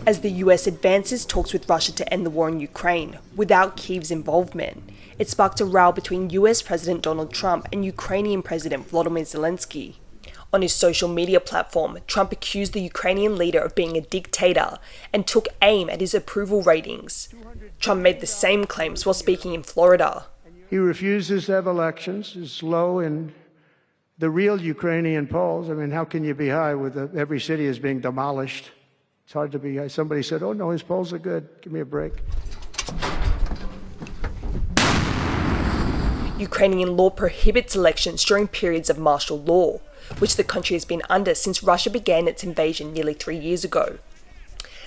As the US advances talks with Russia to end the war in Ukraine, without Kyiv's involvement, it sparked a row between US President Donald Trump and Ukrainian President Volodymyr Zelenskyy. On his social media platform, Trump accused the Ukrainian leader of being a dictator and took aim at his approval ratings. Trump made the same claims while speaking in Florida. He refuses to have elections, is low in the real Ukrainian polls. I mean, how can you be high with every city is being demolished? It's hard to be high. Somebody said, oh no, his polls are good. Give me a break. Ukrainian law prohibits elections during periods of martial law, which the country has been under since Russia began its invasion nearly 3 years ago.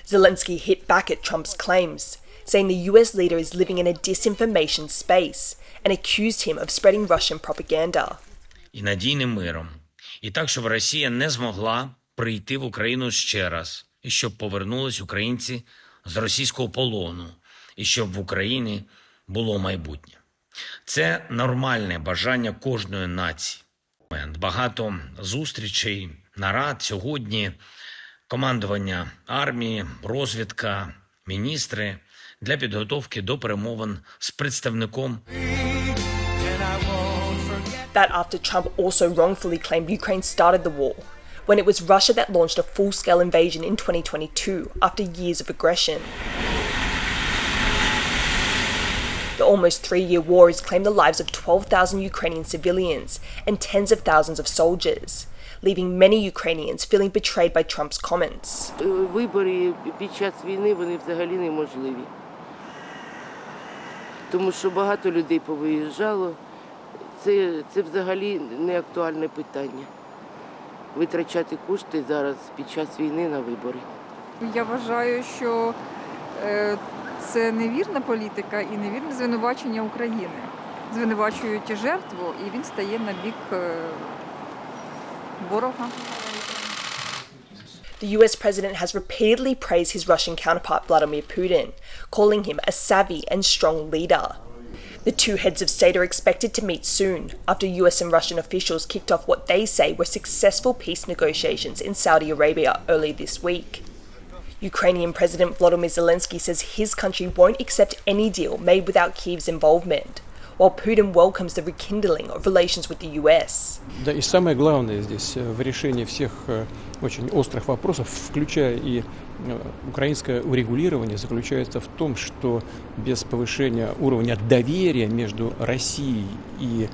Zelenskyy hit back at Trump's claims, saying the US leader is living in a disinformation space, and accused him of spreading Russian propaganda. І надійним миром. І так, щоб Росія не змогла прийти в Україну ще раз, і щоб повернулись українці з російського полону, і щоб в Україні було майбутнє. Це нормальне бажання кожної нації. Багато зустрічей, нарад сьогодні, командування армії, розвідка, міністри для підготовки до перемовин з представником. That after Trump also wrongfully claimed Ukraine started the war, when it was Russia that launched a full-scale invasion in 2022 after years of aggression. The almost 3-year war has claimed the lives of 12,000 Ukrainian civilians and tens of thousands of soldiers, leaving many Ukrainians feeling betrayed by Trump's comments. Вибори під час війни вони взагалі неможливі. Тому що багато людей повиїжджало. Це взагалі не актуальне питання. Витрачати кошти зараз під час війни на вибори. Я вважаю, що це невірна політика і невірне звинувачення України. Звинувачують жертву, і він стає на бік ворога. The US president has repeatedly praised his Russian counterpart Vladimir Putin, calling him a savvy and strong leader. The two heads of state are expected to meet soon after US and Russian officials kicked off what they say were successful peace negotiations in Saudi Arabia early this week. Ukrainian President Volodymyr Zelenskyy says his country won't accept any deal made without Kyiv's involvement, while Putin welcomes the rekindling of relations with the US. Да, и самое главное здесь в решении всех очень острых вопросов, включая и украинское урегулирование, заключается в том, что без повышения уровня доверия между Россией и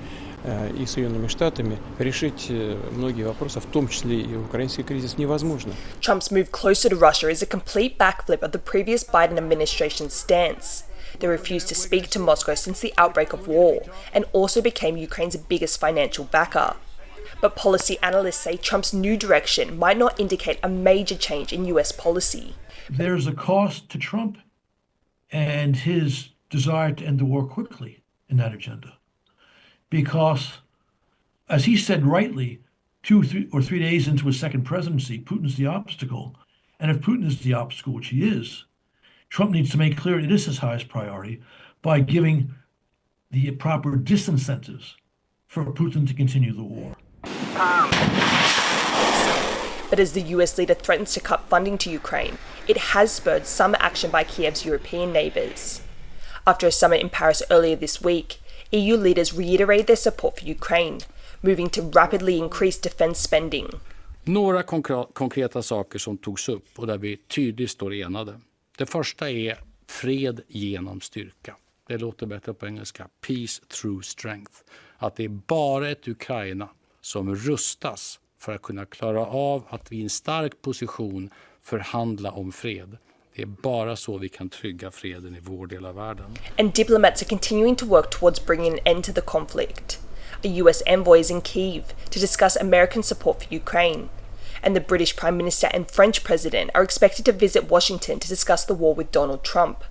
Соединенными Штатами решить многие вопросы, в том числе и украинский кризис, невозможно. Trump's move closer to Russia is a complete backflip of the previous Biden administration's stance. They refused to speak to Moscow since the outbreak of war and also became Ukraine's biggest financial backer. But policy analysts say Trump's new direction might not indicate a major change in US policy. There's a cost to Trump and his desire to end the war quickly in that agenda. Because, as he said rightly, 2 or 3 days into his second presidency, Putin's the obstacle. And if Putin is the obstacle, which he is, Trump needs to make clear it is his highest priority by giving the proper disincentives for Putin to continue the war. But as the US leader threatens to cut funding to Ukraine, it has spurred some action by Kiev's European neighbours. After a summit in Paris earlier this week, EU leaders reiterated their support for Ukraine, moving to rapidly increase defence spending. Några konkreta saker som togs upp och där vi tydligt står enade. Det första är fred genom styrka. Det låter bättre på engelska. Peace through strength. Att det är bara ett Ukraina som rustas för att kunna klara av att vi i en stark position förhandla om fred. Det är bara så vi kan trygga freden i vår del av världen. And diplomats are continuing to work towards bringing an end to the conflict. A US envoy is in Kyiv to discuss American support for Ukraine. And the British Prime Minister and French President are expected to visit Washington to discuss the war with Donald Trump.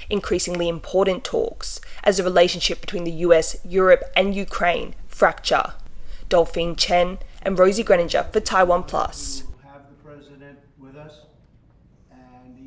Increasingly important talks as the relationship between the US, Europe and Ukraine fracture. Dolphine, Chen and Rosie Grenenger for TaiwanPlus.